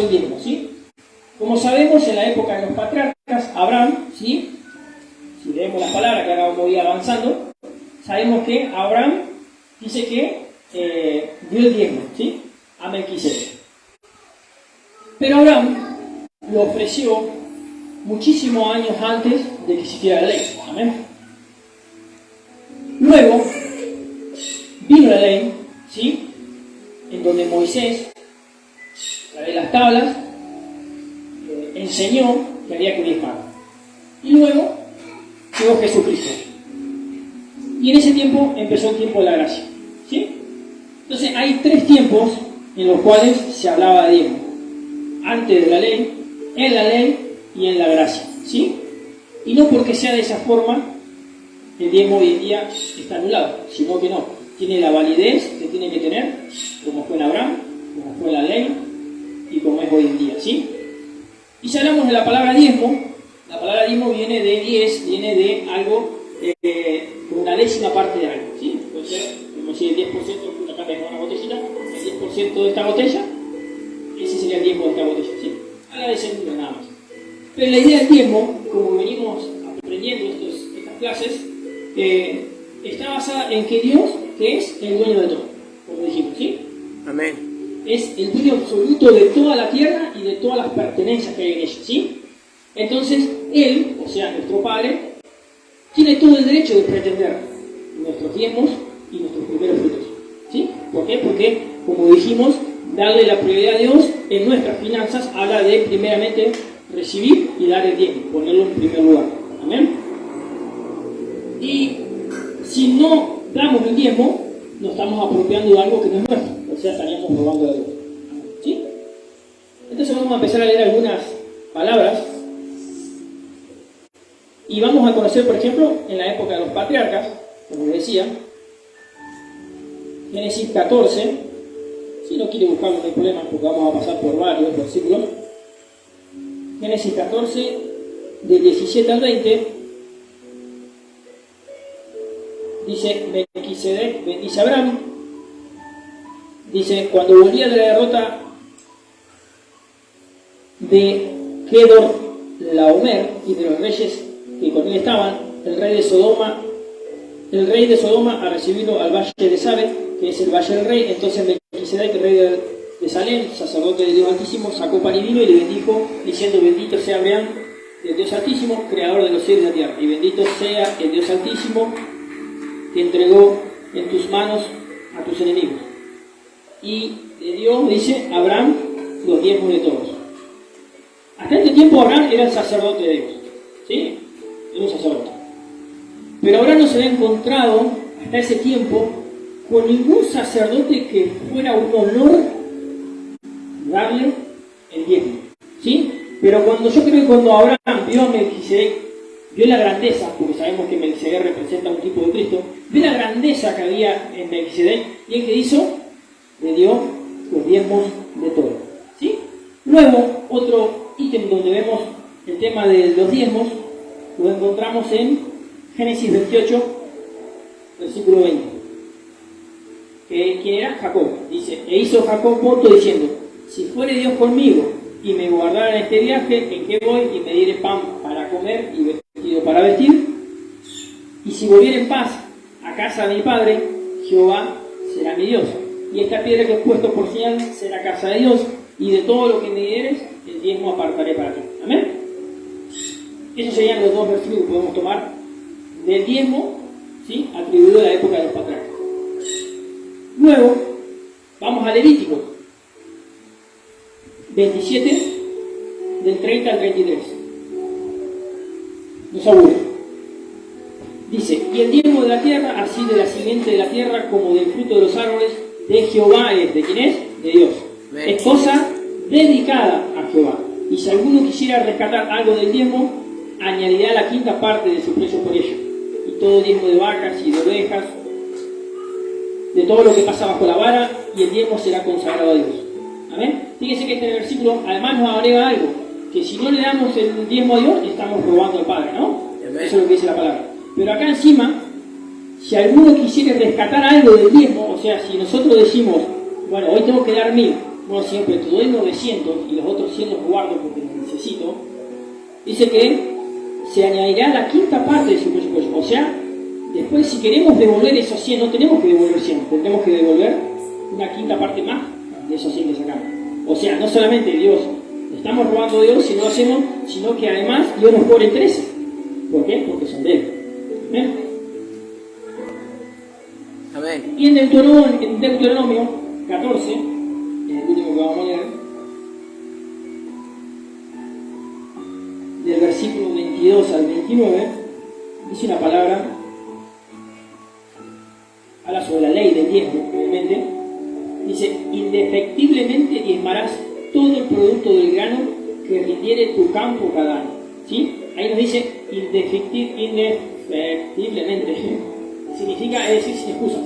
el diezmo, ¿sí? Como sabemos, en la época de los patriarcas, Abraham, ¿sí? Si leemos las palabras que ahora vamos a ir avanzando, sabemos que Abraham dice que dio el diezmo, ¿sí? A Melquisedec. Pero Abraham lo ofreció muchísimos años antes de que existiera la ley. ¿Amén? Luego vino la ley, ¿sí? En donde Moisés, a través de las tablas, enseñó que había que diezmar. Y luego llegó Jesucristo. Y en ese tiempo empezó el tiempo de la gracia, ¿sí? Entonces hay 3 tiempos en los cuales se hablaba de diezmo: antes de la ley, en la ley y en la gracia, ¿sí? Y no porque sea de esa forma el diezmo hoy en día está anulado, sino que no, tiene la validez que tiene que tener, como fue en Abraham, como fue en la ley y como es hoy en día, ¿sí? Y si hablamos de la palabra diezmo, la palabra diezmo viene de 10, viene de algo, una décima parte de algo, ¿sí? Puede ser, como si el 10%, acá tengo una botellita, el 10% de esta botella, ese sería el diezmo de esta botella, ¿sí? Habla de ese número nada más. Pero la idea del diezmo, como venimos aprendiendo estas clases, está basada en que Dios, que es el dueño de todo, como dijimos, ¿sí? Amén. Es el dueño absoluto de toda la tierra y de todas las pertenencias que hay en ella, ¿sí? Entonces, Él, o sea, nuestro Padre, tiene todo el derecho de pretender nuestros diezmos y nuestros primeros frutos, ¿sí? ¿Por qué? Porque, como dijimos, darle la prioridad a Dios en nuestras finanzas habla de, primeramente, recibir y dar el diezmo, ponerlo en primer lugar. ¿Amén? Y si no damos el diezmo, nos estamos apropiando de algo que no es nuestro, o sea, estaríamos robando de Dios, ¿sí? Entonces vamos a empezar a leer algunas palabras y vamos a conocer, por ejemplo, en la época de los patriarcas, como les decía, Génesis 14. Si no quiere buscarlo, no hay problema, porque vamos a pasar por varios versículos. Génesis 14, del 17 al 20, dice: Melquisedec bendice a Abraham. Dice: cuando volvía de la derrota de Kedor Laomer y de los reyes que con él estaban, el rey de Sodoma a recibirlo al valle de Sabe, que es el valle del rey. Entonces Melquisedec, el rey de Salem, sacerdote de Dios Altísimo, sacó pan y vino y le bendijo, diciendo: bendito sea Abraham, el Dios Altísimo, creador de los cielos y de la tierra, y bendito sea el Dios Altísimo que entregó en tus manos a tus enemigos. Y le dio, dice, Abraham los diezmos de todos. Hasta este tiempo Abraham era el sacerdote de Dios, ¿sí? Era un sacerdote. Pero Abraham no se había encontrado hasta ese tiempo con ningún sacerdote que fuera un honor darle el diezmo, ¿sí? Pero yo creo que cuando Abraham vio a Melquisedec, vio la grandeza, porque sabemos que Melquisedec representa un tipo de Cristo, vio la grandeza que había en Melquisedec, y el que hizo, le dio los diezmos de todo, ¿sí? Luego, otro ítem donde vemos el tema de los diezmos, lo encontramos en Génesis 28, versículo 20. ¿Quién era? Jacob. Dice: e hizo Jacob voto diciendo: si fuere Dios conmigo y me guardara en este viaje en que voy, y me diere pan para comer y vestido para vestir, y si volviere en paz a casa de mi padre, Jehová será mi Dios, y esta piedra que he puesto por señal será casa de Dios, y de todo lo que me dieres, el diezmo apartaré para ti. Amén. Esos serían los 2 versículos que podemos tomar del diezmo, ¿sí?, atribuido a la época de los patriarcas. Luego vamos a Levítico 27, del 30 al 33. No se aburre. Dice: y el diezmo de la tierra, así de la simiente de la tierra como del fruto de los árboles, de Jehová es. ¿De quién es? De Dios. Amén. Es cosa dedicada a Jehová. Y si alguno quisiera rescatar algo del diezmo, añadirá la 5ª parte de su precio por ello. Y todo diezmo de vacas y de ovejas, de todo lo que pasa bajo la vara, y el diezmo será consagrado a Dios. Amén. Fíjense que este versículo además nos agrega algo, que si no le damos el diezmo a Dios, estamos robando al Padre, ¿no? Amén. Eso es lo que dice la palabra. Pero acá encima, si alguno quisiera rescatar algo del diezmo, o sea, si nosotros decimos: bueno, hoy tengo que dar 1000, bueno Señor, pero te doy 900 y los otros 100 los guardo porque los necesito, dice que se añadirá la quinta parte de su presupuesto. O sea, después si queremos devolver esos 100, no tenemos que devolver 100, tendremos que devolver una quinta parte más de esos 100 que sacamos. O sea, no solamente Dios, estamos robando de Dios si no lo hacemos, sino que además Dios nos cobra intereses. ¿Por qué? Porque son de Él. ¿Amén? Amén. Y en Deuteronomio 14, el último que vamos a leer, del versículo 22 al 29, dice una palabra, habla sobre la ley del diezmo, obviamente, dice, indefectiblemente diezmarás todo el producto del grano que rindiere tu campo cada año. ¿Sí? Ahí nos dice indefectiblemente. Significa, es decir, sin excusas.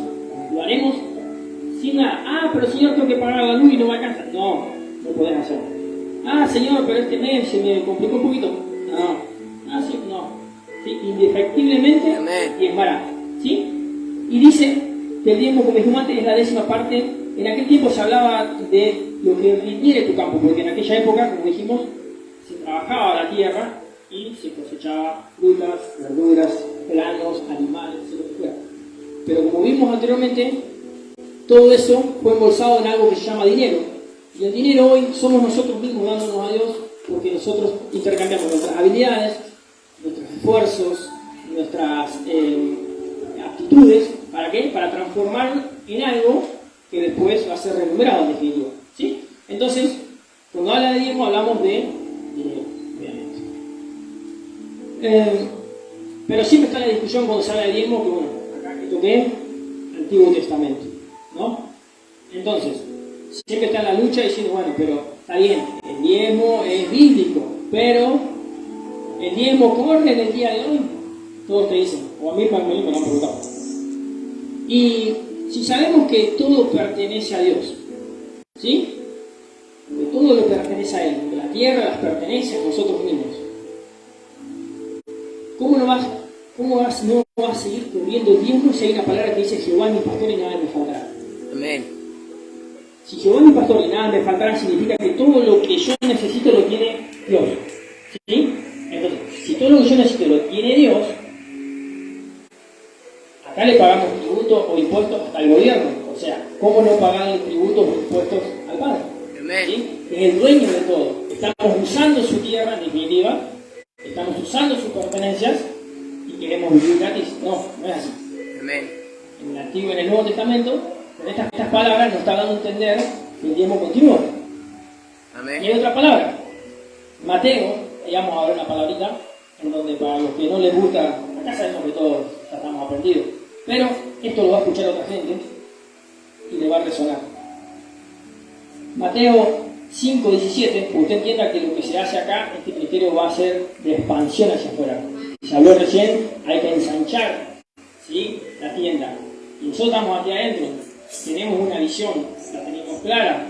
Lo haremos sin nada. Ah, pero Señor, tengo que pagar la luz y no me alcanza. No, no podés hacerlo. Ah, Señor, pero este mes se me complicó un poquito. No. Ah, sí, no. ¿Sí? Indefectiblemente diezmará. ¿Sí? Y dice que el diezmo, como dijimos antes, es la 10ª parte. En aquel tiempo se hablaba de lo que rindiere tu campo, porque en aquella época, como dijimos, se trabajaba la tierra y se cosechaba frutas, verduras, granos, animales, lo que fuera. Pero como vimos anteriormente, todo eso fue embolsado en algo que se llama dinero. Y el dinero hoy somos nosotros mismos dándonos a Dios, porque nosotros intercambiamos nuestras habilidades, nuestros esfuerzos, nuestras aptitudes. ¿Para qué? Para transformar en algo que después va a ser remunerado en definitiva. ¿Sí? Entonces, cuando habla de diezmo, hablamos de dinero, obviamente. Pero siempre está la discusión cuando se habla de diezmo, que bueno, acá que toqué Antiguo Testamento, ¿no? Entonces, siempre está la lucha diciendo, bueno, pero está bien, el diezmo es bíblico, pero el diezmo corre en el día de hoy. Todos te dicen, o a mí me lo han preguntado. Y si sabemos que todo pertenece a Dios, ¿sí? Que todo lo pertenece a Él, que la tierra las pertenece a nosotros mismos. ¿Cómo no vas a seguir corriendo el diezmo si hay una palabra que dice Jehová es mi pastor y nada me faltará? Amén. Si Jehová es mi pastor y nada me faltará, significa que todo lo que yo necesito lo tiene Dios. ¿Sí? Entonces, si todo lo que yo necesito lo tiene Dios, acá le pagamos tributos o impuestos al gobierno. O sea, ¿cómo no pagar tributos o impuestos al Padre? ¿Sí? Es el dueño de todo. Estamos usando su tierra, en definitiva, estamos usando sus pertenencias y queremos vivir gratis. No, no es así. Amén. En el Antiguo y en el Nuevo Testamento, con estas palabras nos está dando a entender que el tiempo continúa. Amén. Y hay otra palabra. Mateo, ahí vamos a ver una palabrita, en donde para los que no les gusta, acá sabemos que todos ya estamos aprendidos, pero esto lo va a escuchar otra gente y le va a resonar. Mateo 5:17, usted entienda que lo que se hace acá, este criterio va a ser de expansión hacia afuera. Se habló recién, hay que ensanchar, ¿sí?, la tienda. Y nosotros estamos aquí adentro, tenemos una visión, la tenemos clara,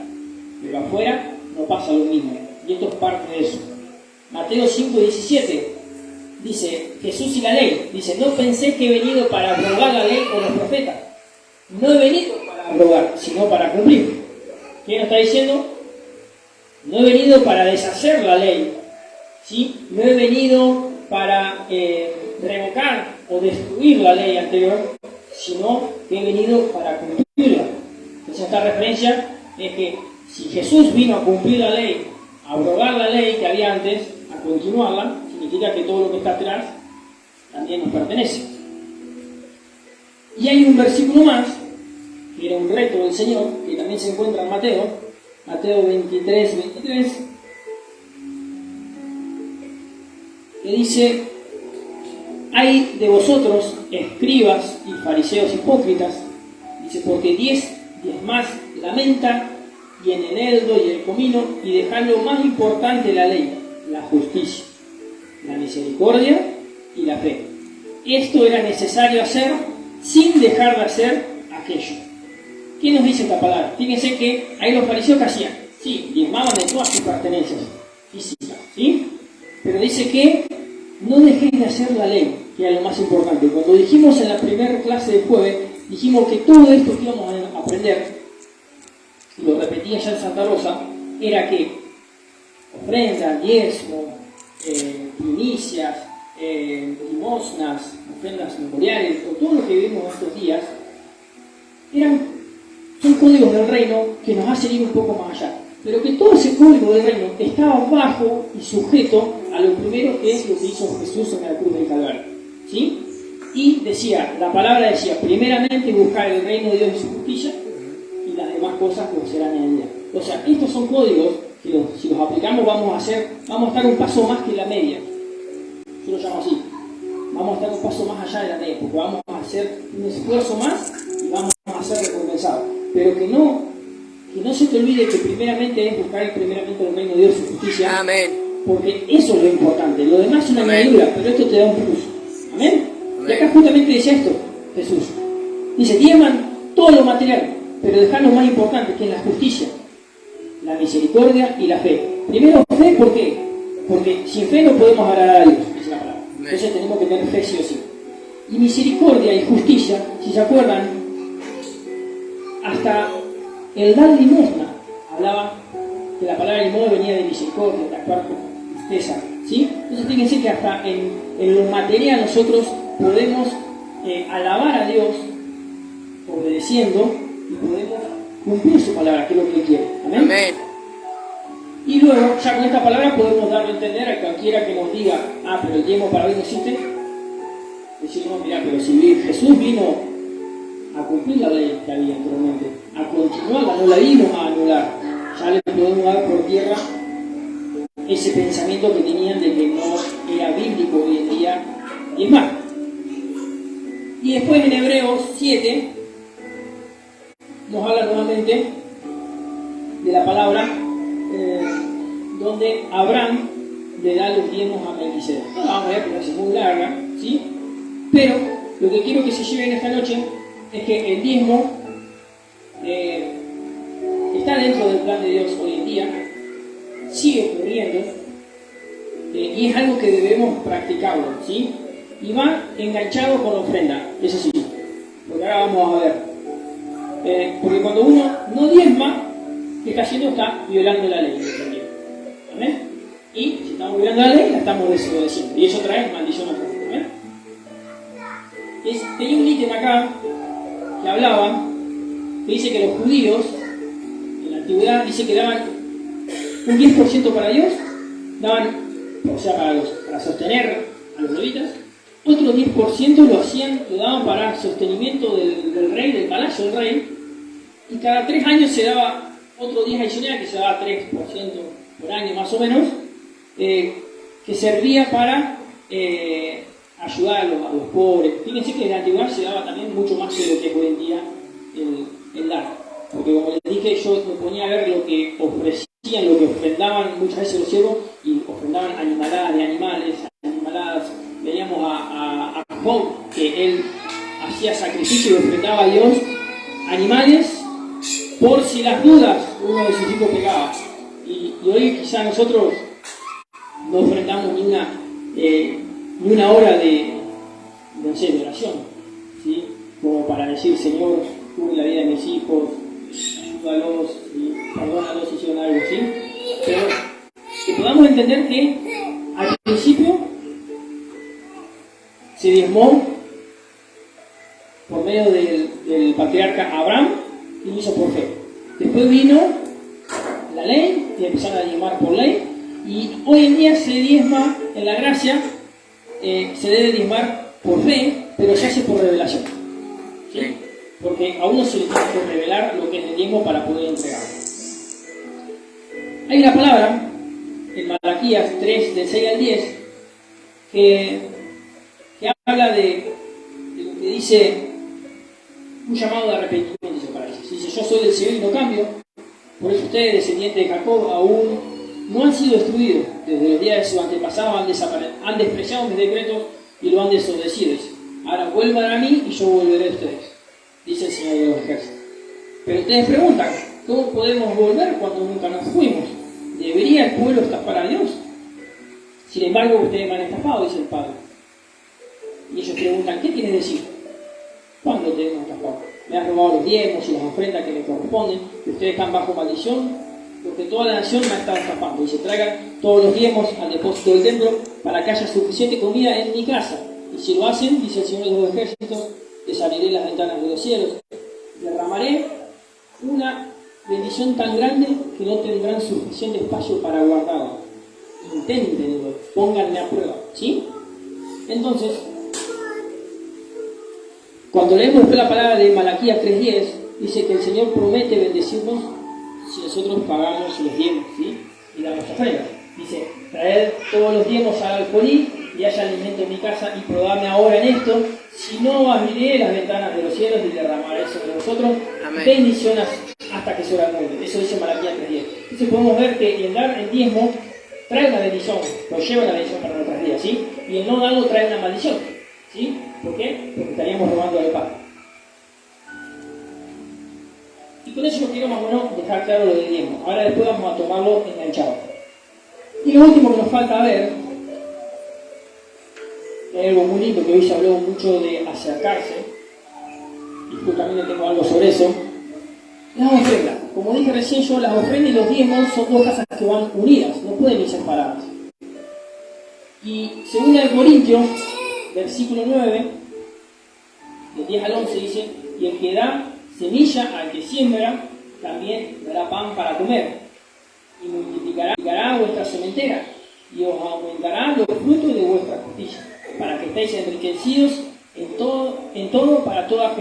pero afuera no pasa lo mismo. Y esto es parte de eso. Mateo 5:17 dice, Jesús y la ley. Dice, no pensé que he venido para abrogar la ley o los profetas. No he venido para abrogar, sino para cumplir. ¿Qué nos está diciendo? No he venido para deshacer la ley, ¿sí? No he venido para revocar o destruir la ley anterior, sino que he venido para cumplirla. Entonces esta referencia es que si Jesús vino a cumplir la ley, a abrogar la ley que había antes, a continuarla, significa que todo lo que está atrás también nos pertenece. Y hay un versículo más, que era un reto del Señor, que también se encuentra en Mateo 23, que dice, hay de vosotros, escribas y fariseos hipócritas, dice, porque diezmáis la menta y el eneldo y el comino, y dejad lo más importante de la ley, la justicia, la misericordia y la fe. Esto era necesario hacer sin dejar de hacer aquello. ¿Qué nos dice esta palabra? Fíjense que ahí los fariseos que hacían, sí, diezmaban de todas sus pertenencias físicas, ¿sí? Pero dice que no dejéis de hacer la ley, que era lo más importante. Cuando dijimos en la primera clase de jueves, dijimos que todo esto que íbamos a aprender lo repetía ya en Santa Rosa, era que ofrenda, diezmo, primicias, limosnas, ofrendas memoriales, o todo lo que vivimos estos días, son códigos del reino que nos hacen ir un poco más allá. Pero que todo ese código del reino estaba bajo y sujeto a lo primero que es lo que hizo Jesús en la cruz del Calvario. ¿Sí? Y la palabra decía, primeramente buscar el reino de Dios y su justicia, y las demás cosas pues serán añadidas. O sea, estos son códigos que si los aplicamos vamos a estar un paso más que la media. Yo lo llamo así. Vamos a estar un paso más allá de la media, porque vamos a hacer un esfuerzo más y vamos a ser recompensados. Pero que no se te olvide que primeramente es buscar primeramente el reino de Dios y su justicia. Amén. Porque eso es lo importante. Lo demás es una Amén. añadidura, pero esto te da un plus. Amén. Amén. Y acá justamente decía esto, Jesús. Dice, diezman todo lo material, pero dejar lo más importante, que es la justicia, la misericordia y la fe. Primero fe, ¿por qué? Porque sin fe no podemos agradar a Dios, es la palabra. Entonces tenemos que tener fe sí o sí. Y misericordia y justicia, si se acuerdan, hasta el dar limosna, hablaba que la palabra limosna venía de misericordia, de actuar con tristeza, ¿sí? Entonces fíjense que hasta en lo material nosotros podemos alabar a Dios obedeciendo y podemos cumplir su palabra, que es lo que Él quiere. ¿Amén? Amén. Y luego, ya con esta palabra podemos darle a entender a cualquiera que nos diga, pero el tiempo para hoy no existe. Decir, no, mira, pero si Jesús vino a cumplir la ley que había anteriormente, a continuarla, no la vino a anular. Ya le podemos dar por tierra ese pensamiento que tenían de que no era bíblico hoy en día. Y es más. Y después en Hebreos 7 nos habla nuevamente de la palabra donde Abraham le da los diezmos a Melquisedec. No la vamos a ver porque es muy larga, ¿sí? Pero lo que quiero que se lleven esta noche es que el diezmo está dentro del plan de Dios hoy en día, sigue ocurriendo y es algo que debemos practicarlo, ¿sí? Y va enganchado con la ofrenda, eso sí, porque ahora vamos a ver. Porque cuando uno no diezma, ¿qué está haciendo? Está violando la ley. ¿Amén? Y si estamos violando la ley, la estamos desobedeciendo. Y eso trae maldición a todos. ¿Amén? Tenía un ítem acá que hablaba, que dice que los judíos, en la antigüedad, dice que daban un 10% para Dios, daban, o sea, para sostener a los levitas, otro 10% lo daban para sostenimiento del rey, del palacio del rey, y cada 3 años se daba otro 10 adicional, que se daba 3% por año más o menos, que servía para ayudar a los pobres. Fíjense que en la antigüedad se daba también mucho más de lo que es hoy en día el dar. Porque como les dije, yo me ponía a ver lo que ofrecían, lo que ofrendaban muchas veces los siervos, y ofrendaban animaladas de animales, animaladas. Veíamos a Job, que él hacía sacrificio y ofrendaba a Dios animales por si las dudas uno de sus hijos pecaba. Y hoy quizá nosotros no ofrendamos ni una hora de oración, ¿sí? Como para decir, Señor, cubre la vida de mis hijos, ayúdalos, ¿sí? Perdónalos si hicieron algo, ¿sí? Pero que podamos entender que al principio se diezmó por medio del patriarca Abraham y lo hizo por fe. Después vino la ley y empezaron a diezmar por ley, y hoy en día se diezma en la gracia, se debe diezmar por fe, pero se hace por revelación, ¿sí? Porque a uno se le tiene que revelar lo que es el diezmo para poder entregarlo. Hay una palabra en Malaquías 3, del 6 al 10, que habla de lo que dice un llamado de arrepentimiento, se parece. Dice, yo soy del Señor y no cambio, por eso ustedes, descendientes de Jacob, aún no han sido destruidos. Desde los días de sus antepasados han despreciado mis decretos y lo han desobedecido. Ahora vuelvan a mí y yo volveré a ustedes, dice el Señor de los ejércitos. Pero ustedes preguntan, ¿cómo podemos volver cuando nunca nos fuimos? ¿Debería el pueblo estafar a Dios? Sin embargo, ustedes me han estafado, dice el Padre. Y ellos preguntan, ¿qué quieres decir? ¿Cuándo te hemos estafado? me has robado los diezmos y las ofrendas que me corresponden, y ustedes están bajo maldición, porque toda la nación me ha estado escapando. Dice, traigan todos los diezmos al depósito del templo para que haya suficiente comida en mi casa. Y si lo hacen, dice el Señor de los ejércitos, les abriré las ventanas de los cielos, derramaré una bendición tan grande que no tendrán suficiente espacio para guardarla. Inténtenlo, pónganme a prueba, ¿sí? Entonces, cuando leemos la palabra de Malaquías 3:10, dice que el Señor promete bendecirnos si nosotros pagamos los diezmos, ¿sí? Y damos ofrendas. Dice, traed todos los diezmos al alfolí y haya alimento en mi casa y probadme ahora en esto, si no abriré las ventanas de los cielos y derramaré sobre vosotros bendiciones hasta que sobreabunde. Eso dice Malaquías 3:10. Entonces podemos ver que el dar el diezmo trae una bendición, nos lleva una bendición para nuestras vidas, ¿sí? Y el no darlo trae una maldición, ¿sí? ¿Por qué? Porque estaríamos robando al Padre. Y con eso yo quiero más o menos dejar claro lo del diezmo. Ahora después vamos a tomarlo enganchado. Y lo último que nos falta ver, es algo muy lindo que hoy se habló mucho de acercarse, y justamente tengo algo sobre eso. Las ofrendas. Como dije recién yo, las ofrendas y los diezmos son dos cosas que van unidas, no pueden ir separadas. Y según el Corintios, versículo 9, del 10 al 11 dice, y el que da semilla al que siembra, también dará pan para comer, y multiplicará vuestra sementera, y os aumentará los frutos de vuestra justicia, para que estéis enriquecidos en todo para toda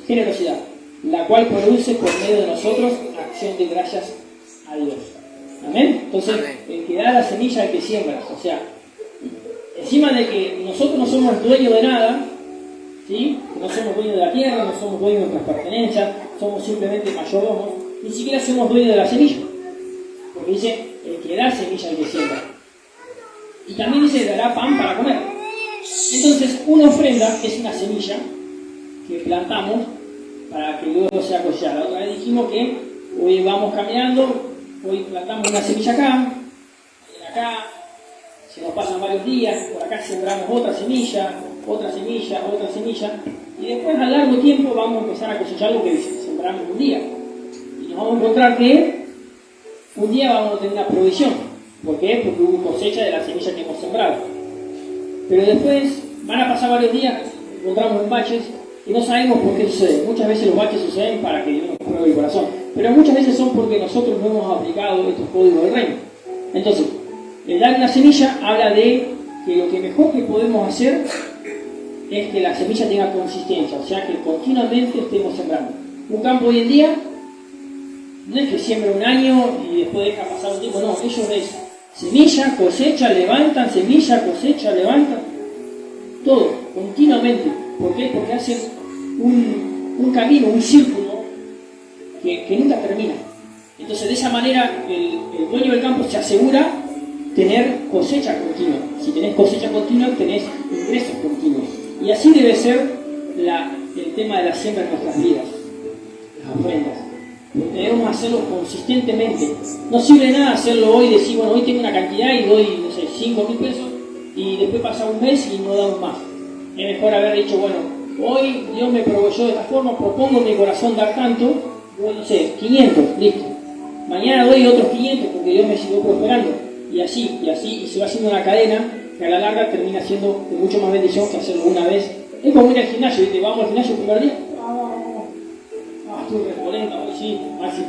generosidad, la cual produce por medio de nosotros acción de gracias a Dios. Amén. Entonces, el que da la semilla al que siembra, o sea, encima de que nosotros no somos dueños de nada, ¿sí? No somos dueños de la tierra, no somos dueños de nuestras pertenencias, somos simplemente mayordomos, ni siquiera somos dueños de la semilla, porque dice, el que da semilla al que siembra. Y también dice, dará pan para comer. Entonces, una ofrenda es una semilla que plantamos para que luego sea cosechada. Otra vez dijimos que hoy vamos caminando, hoy plantamos una semilla acá, se nos pasan varios días, por acá sembramos otra semilla, y después a largo tiempo vamos a empezar a cosechar lo que sembramos un día. Y nos vamos a encontrar que un día vamos a tener una provisión. ¿Por qué? Porque hubo cosecha de la semilla que hemos sembrado. Pero después van a pasar varios días, encontramos baches y no sabemos por qué sucede. Muchas veces los baches suceden para que Dios nos pruebe el corazón, pero muchas veces son porque nosotros no hemos aplicado estos códigos del reino. Entonces, el dar una semilla habla de que lo que mejor que podemos hacer es que la semilla tenga consistencia, o sea que continuamente estemos sembrando. Un campo hoy en día no es que siembre un año y después deja pasar un tiempo, no, ellos es semilla, cosecha, levantan, semilla, cosecha, levantan, todo, continuamente. ¿Por qué? Porque hacen un camino, un círculo que nunca termina. Entonces de esa manera el dueño del campo se asegura tener cosecha continua. Si tenés cosecha continua, tenés ingresos continuos. Y así debe ser el tema de la siembra en nuestras vidas, las ofrendas. Debemos hacerlo consistentemente. No sirve de nada hacerlo hoy y decir, bueno, hoy tengo una cantidad y doy, no sé, 5.000 pesos y después pasa un mes y no damos más. Es mejor haber dicho, bueno, hoy Dios me proveyó de esta forma, propongo en mi corazón dar tanto, doy, no sé, 500, listo. Mañana doy otros 500 porque Dios me siguió prosperando. Y así, y se va haciendo una cadena que a la larga termina siendo de mucho más bendición que hacerlo una vez. Es como ir al gimnasio, ¿viste? Vamos al gimnasio el primer día, estoy repolenta, hoy sí, así.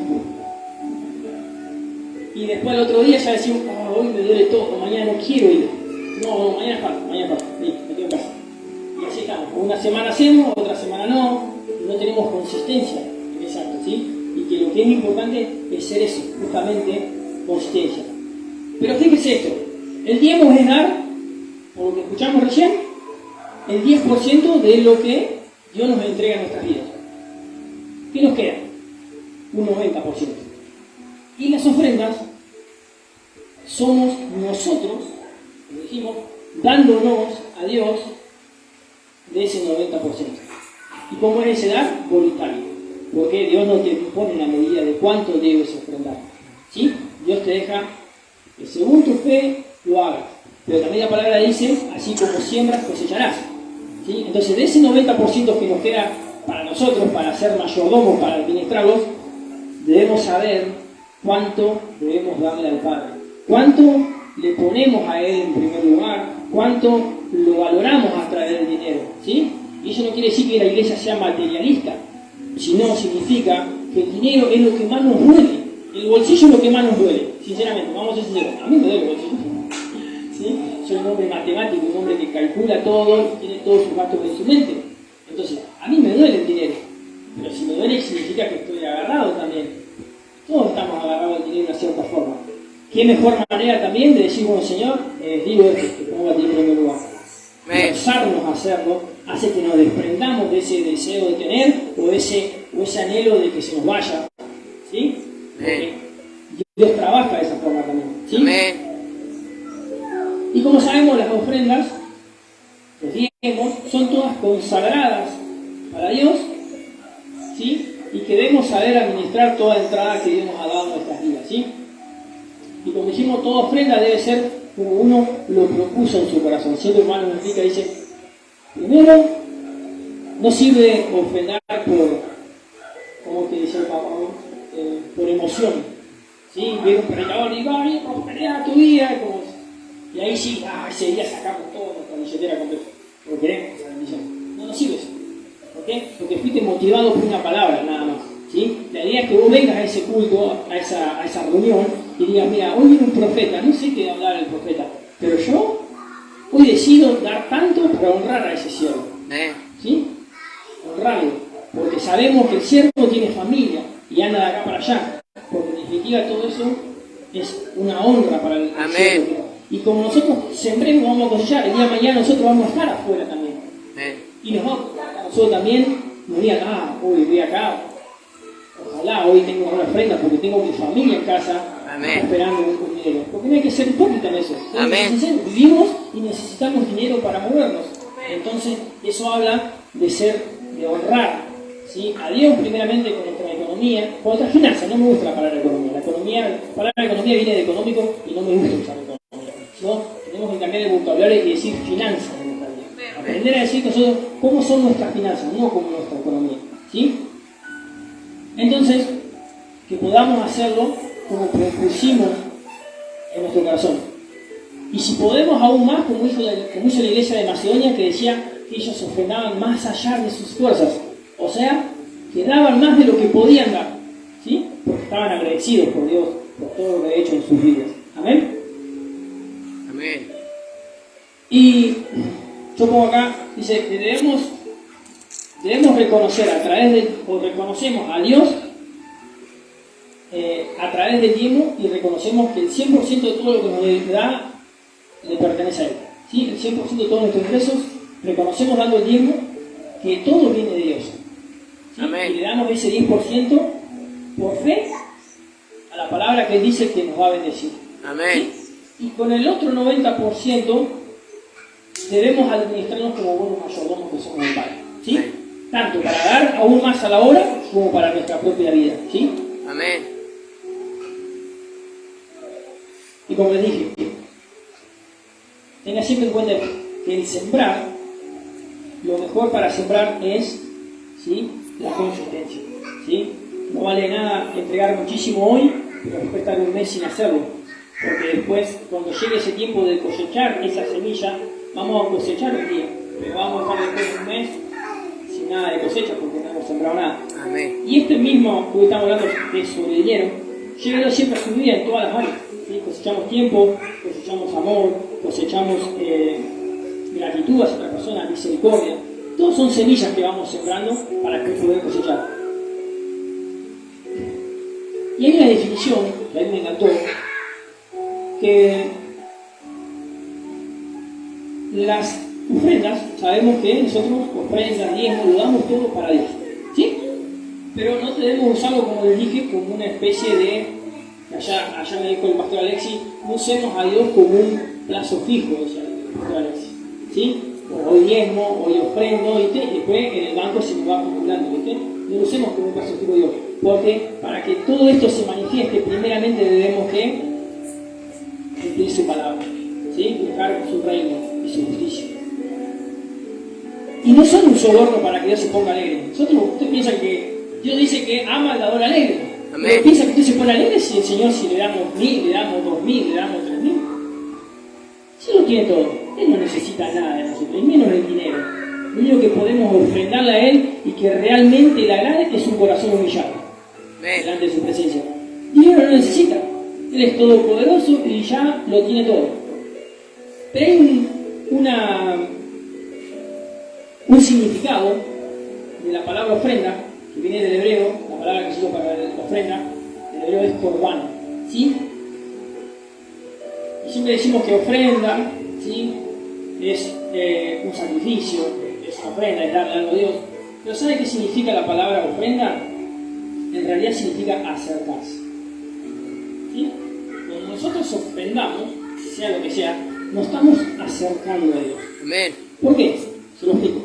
Y después el otro día ya decimos, hoy me duele todo, mañana no quiero ir. No, mañana falta, listo, me quedo en casa. Y así estamos, una semana hacemos, otra semana no tenemos consistencia en ese acto, ¿sí? Y que lo que es importante es ser eso, justamente consistencia. Pero fíjese esto, el diezmo es dar, por lo que escuchamos recién, el 10% de lo que Dios nos entrega en nuestras vidas. ¿Qué nos queda? Un 90%. Y las ofrendas somos nosotros, como dijimos, dándonos a Dios de ese 90%. ¿Y cómo es ese dar? Voluntario. Porque Dios no te impone la medida de cuánto debes ofrendar. ¿Sí? Dios te deja que según tu fe lo hagas. Pero también la palabra dice, así como siembras, cosecharás. ¿Sí? Entonces, de ese 90% que nos queda para nosotros, para ser mayordomos, para administrarlos, debemos saber cuánto debemos darle al Padre, cuánto le ponemos a Él en primer lugar, cuánto lo valoramos a través del dinero, ¿sí? Y eso no quiere decir que la iglesia sea materialista, sino significa que el dinero es lo que más nos duele, el bolsillo es lo que más nos duele, sinceramente, vamos a ser sinceros, a mí me duele el bolsillo, ¿sí? Soy un hombre matemático, un hombre que calcula todo, tiene todos sus gastos en su mente, entonces, a mí me duele el dinero, pero si me duele significa que estoy agarrado también, todos estamos agarrados al dinero de una cierta forma. ¿Qué mejor manera también de decir, bueno, Señor, digo esto, que pongo a ti en primer lugar? Forzarnos a hacerlo hace que nos desprendamos de ese deseo de tener o ese anhelo de que se nos vaya, ¿sí? Porque Dios trabaja de esa forma también, ¿sí? Amén. Y como sabemos, las ofrendas, los diezmos, son todas consagradas para Dios, ¿sí? Y que debemos saber administrar toda entrada que Dios nos ha dado en nuestras vidas, ¿sí? Y como dijimos, toda ofrenda debe ser como uno lo propuso en su corazón. Siempre hermano nos explica, dice, primero, no sirve ofrendar como que dice el Papa, por emoción, ¿sí? Viene un predicador y dice, ay, prosperidad tu vida, y ahí sí, ese día sacamos toda nuestra billetera completa, porque queremos esa bendición. No sirve eso. ¿Por qué? Porque fuiste motivado por una palabra, nada más, ¿sí? La idea es que vos vengas a ese culto, a esa reunión, y digas, mira, hoy viene un profeta, no sé qué hablar el profeta, pero yo hoy decido dar tanto para honrar a ese siervo, ¿sí? Honrarlo, porque sabemos que el siervo tiene familia y anda de acá para allá, porque en definitiva todo eso es una honra para el siervo. Y como nosotros sembremos, vamos a cosechar, el día de mañana nosotros vamos a estar afuera también. Y nosotros también nos digan, hoy voy acá, ojalá hoy tengo una ofrenda porque tengo mi familia en casa esperando un dinero. Porque no hay que ser hipócrita en eso. Vivimos y necesitamos dinero para movernos. Entonces, eso habla de honrar, ¿sí? A Dios primeramente con nuestra economía, con nuestras finanzas. No me gusta la palabra economía. La palabra economía viene de económico y no me gusta usar economía. ¿No? Tenemos que cambiar el vocabulario y decir finanzas en nuestra vida. Aprender a decir nosotros cómo son nuestras finanzas, no como nuestra economía, ¿sí? Entonces, que podamos hacerlo como propusimos en nuestro corazón. Y si podemos aún más, como hizo la iglesia de Macedonia, que decía que ellos ofrendaban más allá de sus fuerzas. O sea, que daban más de lo que podían dar, ¿sí? Porque estaban agradecidos por Dios, por todo lo que ha hecho en sus vidas. Amén. Amén. Y yo pongo acá, dice que debemos reconocer reconocemos a Dios a través del diezmo y reconocemos que el 100% de todo lo que nos da le pertenece a Él. ¿Sí? El 100% de todos nuestros ingresos reconocemos dando el diezmo que todo viene de Dios. ¿Sí? Y le damos ese 10% por fe a la palabra que Él dice que nos va a bendecir. Amén. ¿Sí? Y con el otro 90% debemos administrarnos como buenos mayordomos que somos del Padre, ¿sí? Tanto para dar aún más a la hora como para nuestra propia vida, ¿sí? Amén. Y como les dije, tenga siempre en cuenta que el sembrar, lo mejor para sembrar es, ¿sí?, la consistencia, ¿sí? No vale nada entregar muchísimo hoy, pero después estar un mes sin hacerlo. Porque después, cuando llegue ese tiempo de cosechar esa semilla, vamos a cosechar un día, pero vamos a estar después de un mes sin nada de cosecha porque no hemos sembrado nada. Amén. Y este mismo que estamos hablando de sobre dinero, llega siempre a su vida en todas las áreas. ¿Sí? Cosechamos tiempo, cosechamos amor, cosechamos gratitud hacia otra persona, misericordia. Todos son semillas que vamos sembrando para que podamos cosechar. Y hay una definición que a mí me encantó, que las ofrendas, sabemos que nosotros ofrendas, diezmos, lo damos todo para Dios, ¿sí? Pero no debemos usarlo, como les dije, como una especie de, allá me dijo el pastor Alexis, no usemos a Dios como un plazo fijo, decía el pastor Alexis, ¿sí? Hoy diezmo, hoy ofrendo, y después en el banco se nos va acumulando, ¿viste? No lo usemos como un plazo fijo de Dios, porque para que todo esto se manifieste, primeramente debemos que cumplir su palabra, ¿sí? Buscar su reino y su justicia. Y no son un soborno para que Dios se ponga alegre, Usted piensa que Dios dice que ama al dador alegre. Amén. Pero piensa que usted se pone alegre si el Señor, si le damos 1000, le damos 2000, le damos 3000. Si lo tiene todo, Él no necesita nada de nosotros, y menos el dinero. Lo único que podemos ofrendarle a Él y que realmente le agrade es un corazón humillado delante de su presencia. Dinero no lo necesita. Él es todopoderoso y ya lo tiene todo. Pero hay un significado de la palabra ofrenda, que viene del hebreo. La palabra que se usa para la ofrenda, del hebreo es corbán, ¿sí? Y siempre decimos que ofrenda, ¿sí?, es un sacrificio, es una ofrenda, es darle algo a Dios. Pero ¿sabe qué significa la palabra ofrenda? En realidad significa acercarse, ¿sí? Cuando nosotros ofrendamos, sea lo que sea, nos estamos acercando a Dios. Amén. ¿Por qué? Se lo explico.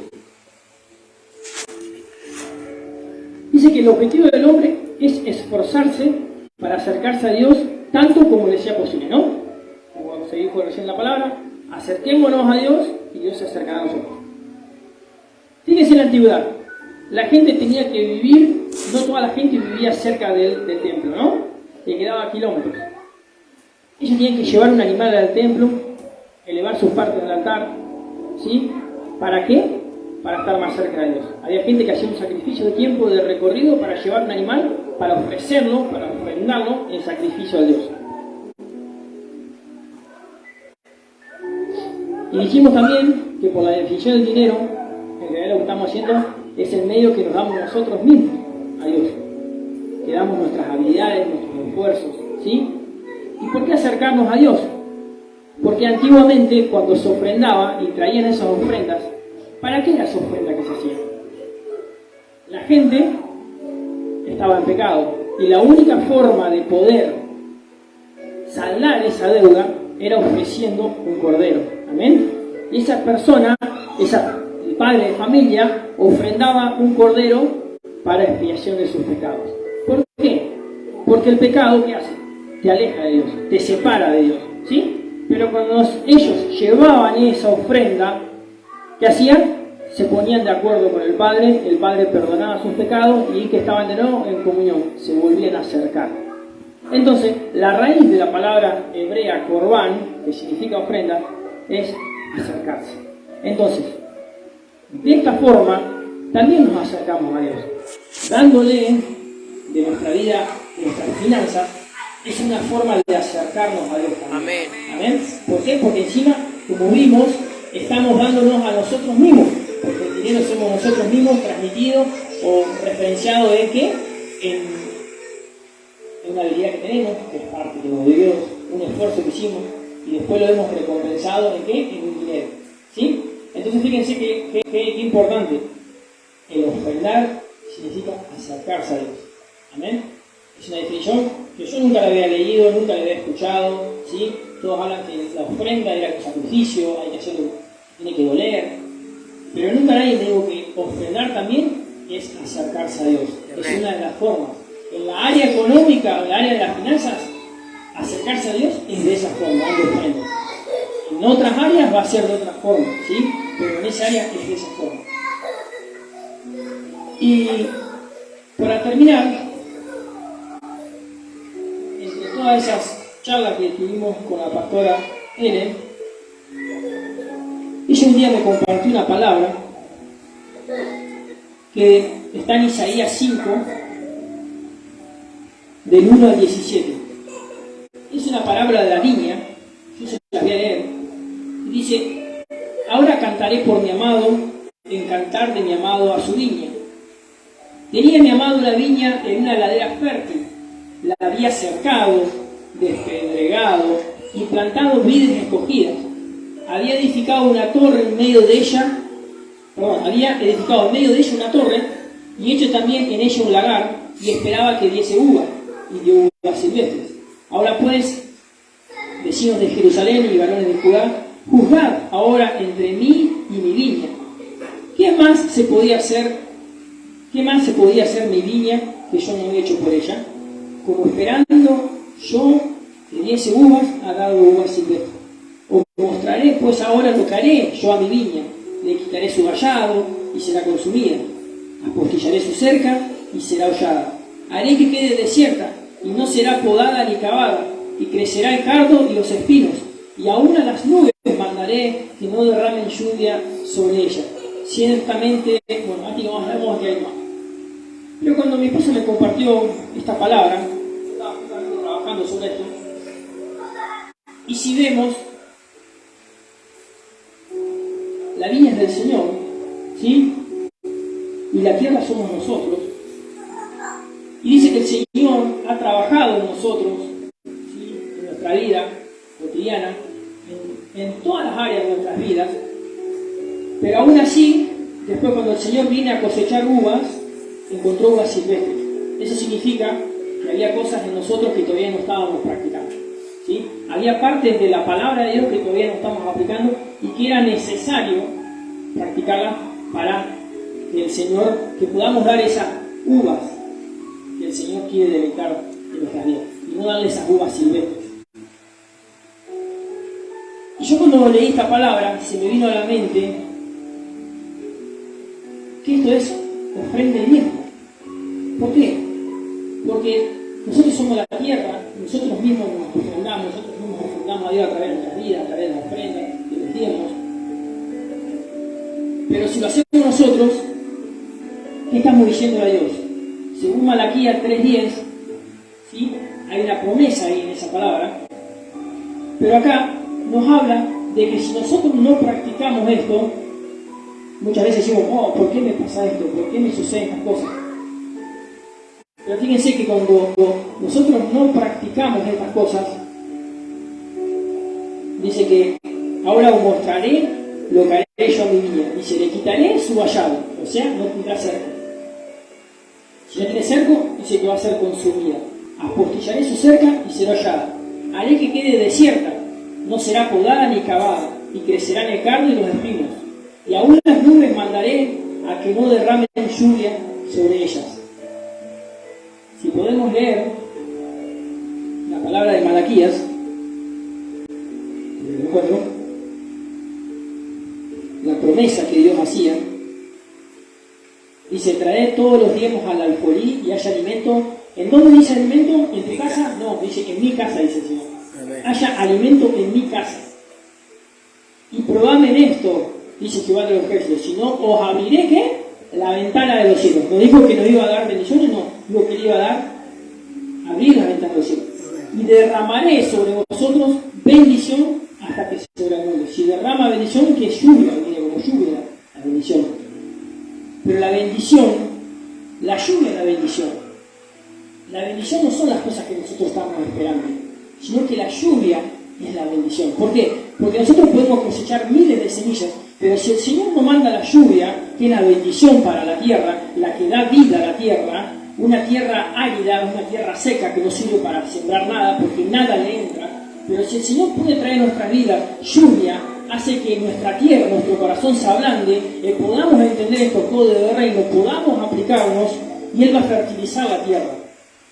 Dice que el objetivo del hombre es esforzarse para acercarse a Dios tanto como le sea posible, ¿no? Como se dijo recién en la palabra, acerquémonos a Dios y Dios se acercará a nosotros. Fíjense en la antigüedad, la gente tenía que vivir, no toda la gente vivía cerca del templo, ¿no? Le quedaba a kilómetros. Ellos tenían que llevar un animal al templo, elevar sus partes del altar, ¿sí? ¿Para qué? Para estar más cerca de Dios. Había gente que hacía un sacrificio de tiempo, de recorrido, para llevar un animal, para ofrecerlo, para ofrendarlo en sacrificio a Dios. Y dijimos también que por la definición del dinero, en realidad lo que estamos haciendo es el medio que nos damos nosotros mismos a Dios. Que damos nuestras habilidades, nuestros esfuerzos, ¿sí? ¿Y por qué acercarnos a Dios? Porque antiguamente cuando se ofrendaba y traían esas ofrendas, ¿para qué era esa ofrenda que se hacía? La gente estaba en pecado y la única forma de poder saldar esa deuda era ofreciendo un cordero. Amén. Y esa persona, el padre de familia, ofrendaba un cordero para expiación de sus pecados. ¿Por qué? Porque el pecado, ¿qué hace? Te aleja de Dios, te separa de Dios, ¿sí? Pero cuando ellos llevaban esa ofrenda, ¿qué hacían? Se ponían de acuerdo con el Padre perdonaba sus pecados y que estaban de nuevo en comunión, se volvían a acercar. Entonces, la raíz de la palabra hebrea corbán, que significa ofrenda, es acercarse. Entonces, de esta forma, también nos acercamos a Dios, dándole de nuestra vida, de nuestras finanzas, es una forma de acercarnos a Dios también. Amén. ¿Amén? ¿Por qué? Porque encima, como vimos, estamos dándonos a nosotros mismos, porque el dinero somos nosotros mismos, transmitido o referenciado en qué? En una habilidad que tenemos, que es parte de Dios, un esfuerzo que hicimos, y después lo hemos recompensado en qué? En un dinero, ¿sí? Entonces fíjense que importante, el ofrendar significa acercarse a Dios. Amén. Es una definición que yo nunca la había leído, nunca la había escuchado, ¿sí? Todos hablan que la ofrenda era un sacrificio, hay que hacerlo, tiene que doler, pero nunca nadie me dijo que ofrendar también es acercarse a Dios. Es una de las formas. En la área económica, en la área de las finanzas, acercarse a Dios es de esa forma, dando ofrenda. En otras áreas va a ser de otra forma, ¿sí? Pero en esa área es de esa forma. Y para terminar, entre todas esas charlas que tuvimos con la pastora Ellen, ella un día me compartió una palabra que está en Isaías 5, del 1 al 17. Es una palabra de la viña, yo se la voy a leer. Y dice: ahora cantaré por mi amado, en cantar de mi amado a su viña. Tenía mi amado una viña en una ladera fértil, la había cercado, despedregado y plantado vides escogidas. Había edificado una torre en medio de ella, una torre y hecho también en ella un lagar, y esperaba que diese uva, y dio uvas silvestres. Ahora pues, vecinos de Jerusalén y varones de Judá, juzgad ahora entre mí y mi viña. ¿Qué más se podía hacer mi viña que yo no he hecho por ella? Como esperando yo que diese uvas, ha dado uvas silvestres. Os mostraré pues ahora lo que haré yo a mi viña. Le quitaré su vallado y será consumida. Apostillaré su cerca y será hollada. Haré que quede desierta y no será podada ni cavada, y crecerá el cardo y los espinos, y aún a las nubes mandaré que no derramen lluvia sobre ella. Ciertamente, bueno, aquí no vamos, aquí hay más. Pero cuando mi esposa me compartió esta palabra, estaba trabajando sobre esto, y si vemos, la viña es del Señor, ¿sí? Y la tierra somos nosotros. Y dice que el Señor ha trabajado en nosotros, ¿sí? En nuestra vida cotidiana, en todas las áreas de nuestras vidas. Pero aún así, después cuando el Señor viene a cosechar uvas, encontró uvas silvestres. Eso significa que había cosas en nosotros que todavía no estábamos practicando, ¿sí? Había partes de la palabra de Dios que todavía no estamos aplicando y que era necesario practicarlas para que el Señor, que podamos dar esas uvas que el Señor quiere deleitar en nuestras vidas y no darle esas uvas silvestres. Y yo cuando leí esta palabra se me vino a la mente que esto es ofrenda y diezmo. ¿Por qué? Porque nosotros somos la tierra, nosotros mismos nos ofrendamos, a Dios a través de nuestras vidas, a través de las ofrendas, de los diezmos. Pero si lo hacemos nosotros, ¿qué estamos diciendo a Dios? Según Malaquías 3:10, ¿sí? Hay una promesa ahí en esa palabra, pero acá nos habla de que si nosotros no practicamos esto, muchas veces decimos, oh, ¿por qué me pasa esto? ¿Por qué me suceden estas cosas? Pero fíjense que cuando nosotros no practicamos estas cosas, dice que ahora os mostraré lo que haré yo a mi viña. Dice, le quitaré su vallado, o sea, no tendrá cerco. Si no tiene cerco, dice que va a ser consumida. Apostillaré su cerca y será hollada. Haré que quede desierta, no será podada ni cavada, y crecerán el cardo y los espinos. Y aún las nubes mandaré a que no derramen lluvia sobre ellas. Si podemos leer la palabra de Malaquías, el 4, la promesa que Dios hacía, dice, traed todos los diezmos al alfolí y haya alimento. ¿En dónde dice alimento? ¿En tu casa? No, dice en mi casa, dice el Señor. Amén. Haya alimento en mi casa. Y probadme en esto, dice Jehová de los ejércitos, si no os abriré, ¿qué? La ventana de los cielos. No dijo que nos iba a dar bendiciones, no. Dijo que le iba a dar, abrir la ventana de los cielos. Y derramaré sobre vosotros bendición hasta que se sobreabunde. Si derrama bendición, que lluvia, como lluvia la bendición. Pero la bendición, la lluvia es la bendición. La bendición no son las cosas que nosotros estamos esperando, sino que la lluvia es la bendición. ¿Por qué? Porque nosotros podemos cosechar miles de semillas, pero si el Señor no manda la lluvia, que es la bendición para la tierra, la que da vida a la tierra, una tierra árida, una tierra seca que no sirve para sembrar nada porque nada le entra, pero si el Señor puede traer en nuestras vidas lluvia, hace que nuestra tierra, nuestro corazón se ablande, podamos entender estos códigos de reino, podamos aplicarnos y Él va a fertilizar la tierra.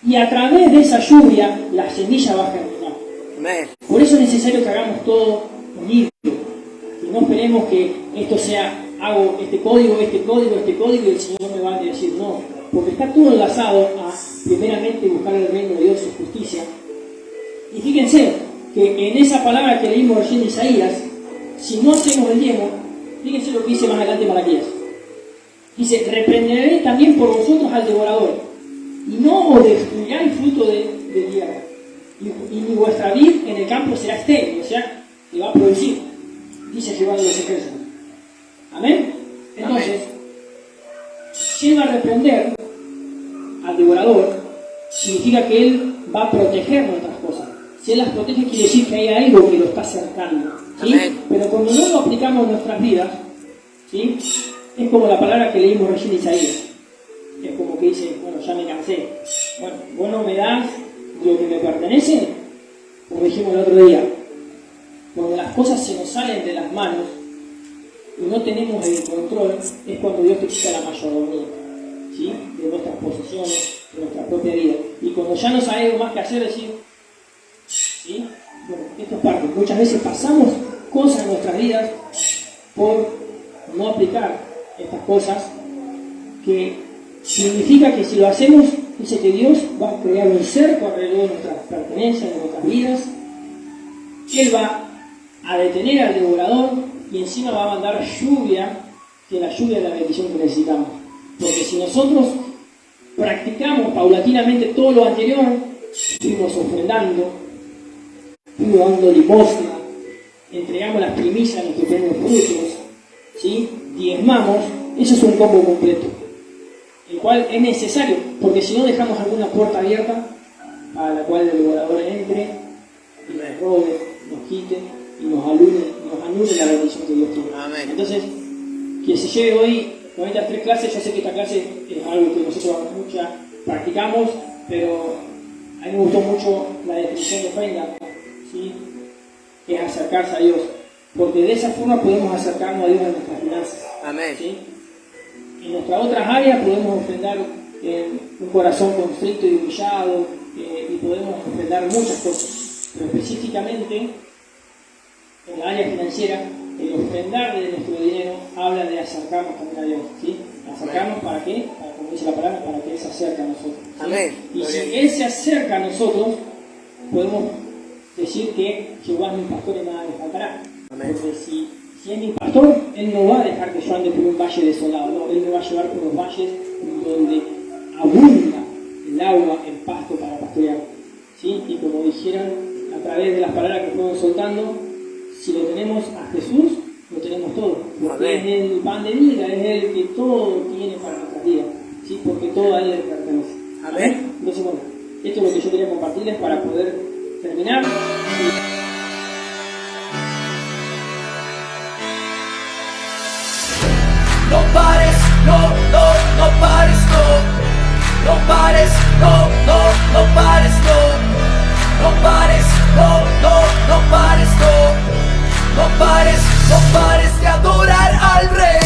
Y a través de esa lluvia, la semilla va a germinar. Amén. Por eso es necesario que hagamos todo unido. Que no esperemos que esto sea, hago este código, y el Señor me va a decir no. Porque está todo enlazado a, primeramente, buscar el reino de Dios y justicia. Y fíjense que en esa palabra que leímos recién de Isaías, si no hacemos el diezmo, fíjense lo que dice más adelante Malaquías. Dice, reprenderé también por vosotros al devorador, y no os destruirá el fruto de tierra, y ni vuestra vid en el campo será estéril, o sea, que va a producir, dice Jehová de los ejércitos. Amén. Entonces, amén. Si Él va a reprender al devorador, significa que Él va a proteger nuestras cosas. Si Él las protege, quiere decir que hay algo que lo está cercando, ¿sí? Pero cuando no lo aplicamos en nuestras vidas, ¿sí? Es como la palabra que leímos recién de Isaías. Es como que dice, bueno, ya me cansé. Bueno, vos no me das lo que me pertenece, como dijimos el otro día. Cuando las cosas se nos salen de las manos y no tenemos el control, es cuando Dios te quita la mayordomía, ¿sí? De nuestras posesiones, de nuestra propia vida. Y cuando ya no sabemos más qué hacer, decir, ¿sí? Bueno, esto es parte. Muchas veces pasamos cosas en nuestras vidas por no aplicar estas cosas que Significa que si lo hacemos, dice que Dios va a crear un cerco alrededor de nuestras pertenencias, de nuestras vidas. Él va a detener al devorador y encima va a mandar lluvia, que la lluvia es la bendición que necesitamos. Porque si nosotros practicamos paulatinamente todo lo anterior, fuimos ofrendando, fuimos dando limosna, entregamos las primicias de nuestros primeros frutos, ¿sí? Diezmamos, eso es un combo completo, el cual es necesario, porque si no dejamos alguna puerta abierta a la cual el devorador entre y nos robe, nos quite y nos anule la bendición que Dios tiene. Amén. Entonces, que se lleve hoy con estas 3 clases, yo sé que esta clase es algo que nosotros practicamos, pero a mí me gustó mucho la definición de ofrenda, ¿sí? Que es acercarse a Dios, porque de esa forma podemos acercarnos a Dios en nuestras finanzas. Amén. ¿Sí? En nuestras otras áreas podemos ofrendar un corazón constricto y humillado, y podemos ofrendar muchas cosas, pero específicamente en la área financiera, el ofrendar de nuestro dinero habla de acercarnos también a Dios, ¿sí? Acercarnos para qué, como dice la palabra, para que Él se acerque a nosotros, ¿sí? Amén. Y si Él se acerca a nosotros, podemos decir que Jehová es mi pastor y nada me faltará. Amén. Porque si es mi pastor, Él no va a dejar que yo ande por un valle desolado, no, Él me va a llevar por los valles donde abunda el agua, el pasto para pastorear, ¿sí? Y como dijeron a través de las palabras que fueron soltando, si lo tenemos a Jesús, lo tenemos todo, porque Amén. es el pan de vida, es el que todo tiene para nuestra vida, ¿sí? Porque todo a Él le pertenece. Amén. Entonces, bueno, esto es lo que yo quería compartirles para poder terminar. No pares, no pares, no pares, no pares, no pares, no pares, no pares de adorar al Rey.